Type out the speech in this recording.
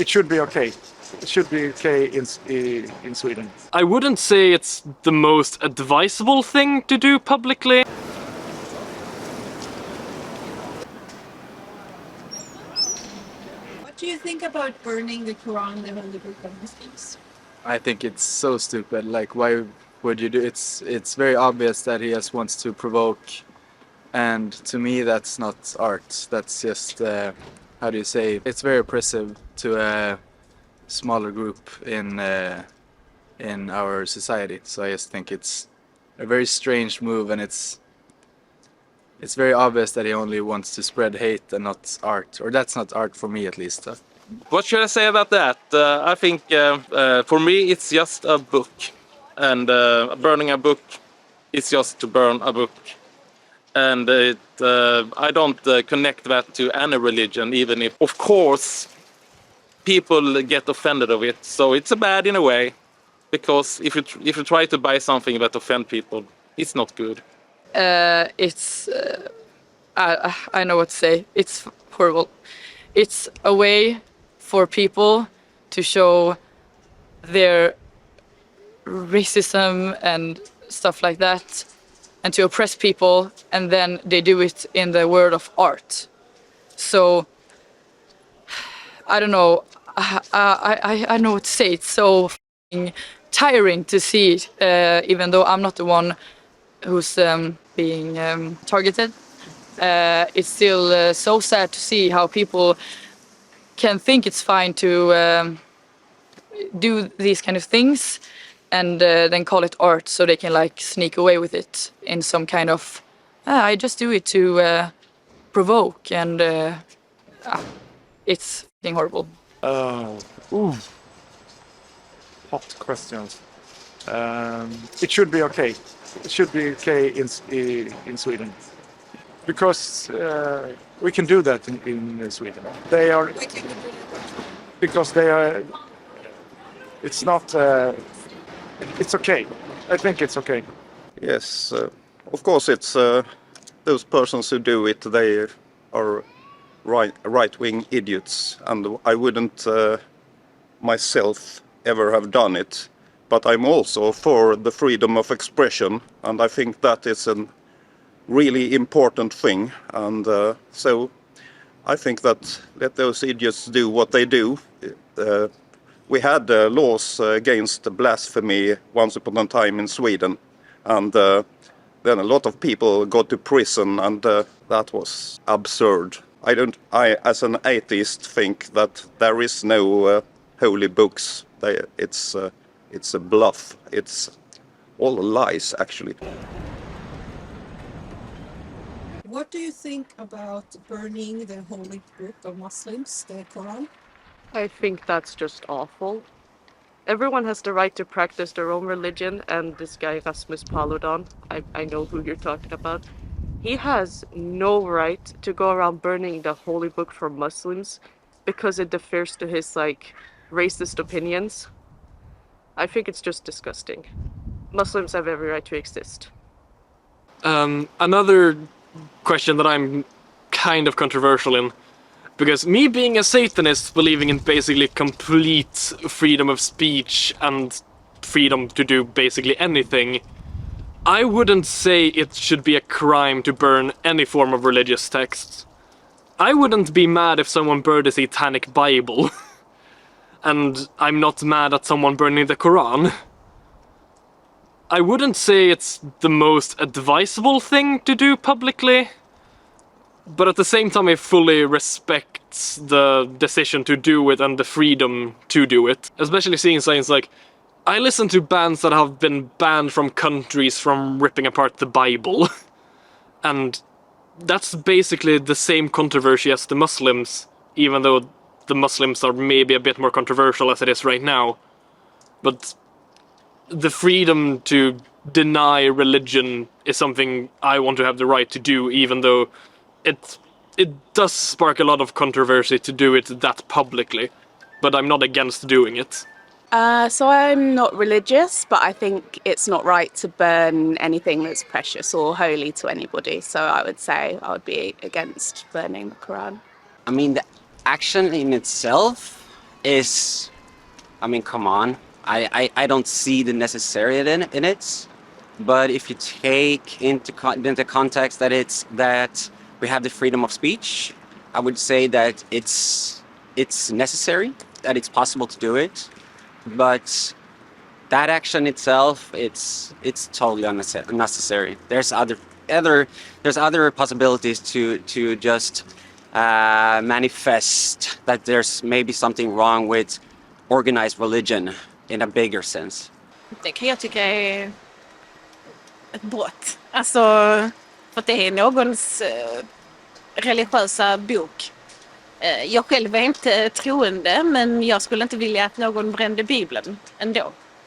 it should be okay. It should be okay in Sweden. I wouldn't say it's the most advisable thing to do publicly. What do you think about burning the Quran, the holy book of Muslims? I think it's so stupid. Like, why would you do it's very obvious that he just wants to provoke, and to me that's not art. That's just how do you say, it's very oppressive to a smaller group in our society. So I just think it's a very strange move, and it's very obvious that he only wants to spread hate and not art, or that's not art for me at least. What should I say about that? I think for me it's just a book, and burning a book is just to burn a book, and I don't connect that to any religion, even if of course people get offended of it. So it's bad in a way, because if you try to buy something that offends people, it's not good. I know what to say. It's horrible. It's a way for people to show their racism and stuff like that, and to oppress people, and then they do it in the word of art. So I don't know. I know what to say. It's so tiring to see it, even though I'm not the one who's being targeted. It's still so sad to see how people can think it's fine to do these kind of things and then call it art, so they can like sneak away with it in some kind of I just do it to provoke, and it's fucking horrible. Hot questions. It should be okay. It should be okay in Sweden, because we can do that in Sweden. They are, because they are. It's not. It's okay. I think it's okay. Yes, of course it's those persons who do it. They are right-wing idiots, and I wouldn't myself ever have done it. But I'm also for the freedom of expression, and I think that is a really important thing. And so I think that let those idiots do what they do. We had laws against blasphemy once upon a time in Sweden, and then a lot of people got to prison, and that was absurd. I, as an atheist, think that there is no holy books. It's a bluff. It's all lies, actually. What do you think about burning the holy book of Muslims, the Quran? I think that's just awful. Everyone has the right to practice their own religion, and this guy Rasmus Paludan, I know who you're talking about, he has no right to go around burning the holy book for Muslims because it differs to his like racist opinions. I think it's just disgusting. Muslims have every right to exist. Another question that I'm kind of controversial in, because me being a Satanist, believing in basically complete freedom of speech and freedom to do basically anything, I wouldn't say it should be a crime to burn any form of religious texts. I wouldn't be mad if someone burned the Satanic Bible. And I'm not mad at someone burning the Quran. I wouldn't say it's the most advisable thing to do publicly, but at the same time I fully respect the decision to do it and the freedom to do it. Especially seeing signs like, I listen to bands that have been banned from countries from ripping apart the Bible. And that's basically the same controversy as the Muslims, even though the Muslims are maybe a bit more controversial as it is right now. But the freedom to deny religion is something I want to have the right to do, even though it does spark a lot of controversy to do it that publicly. But I'm not against doing it. So I'm not religious, but I think it's not right to burn anything that's precious or holy to anybody. So I would say I would be against burning the Quran. I mean, the action in itself is, I mean, come on. I don't see the necessary in it. But if you take into context that we have the freedom of speech, I would say that it's necessary, that it's possible to do it. But that action itself, it's totally unnecessary. There's other possibilities to just manifest that there's maybe something wrong with organized religion in a bigger sense. Det kan jag tycka är ett brott. Alltså, för att det är någons religiösa bok. Jag själv är inte troende, men jag skulle inte vilja att någon brände Bibeln ändå.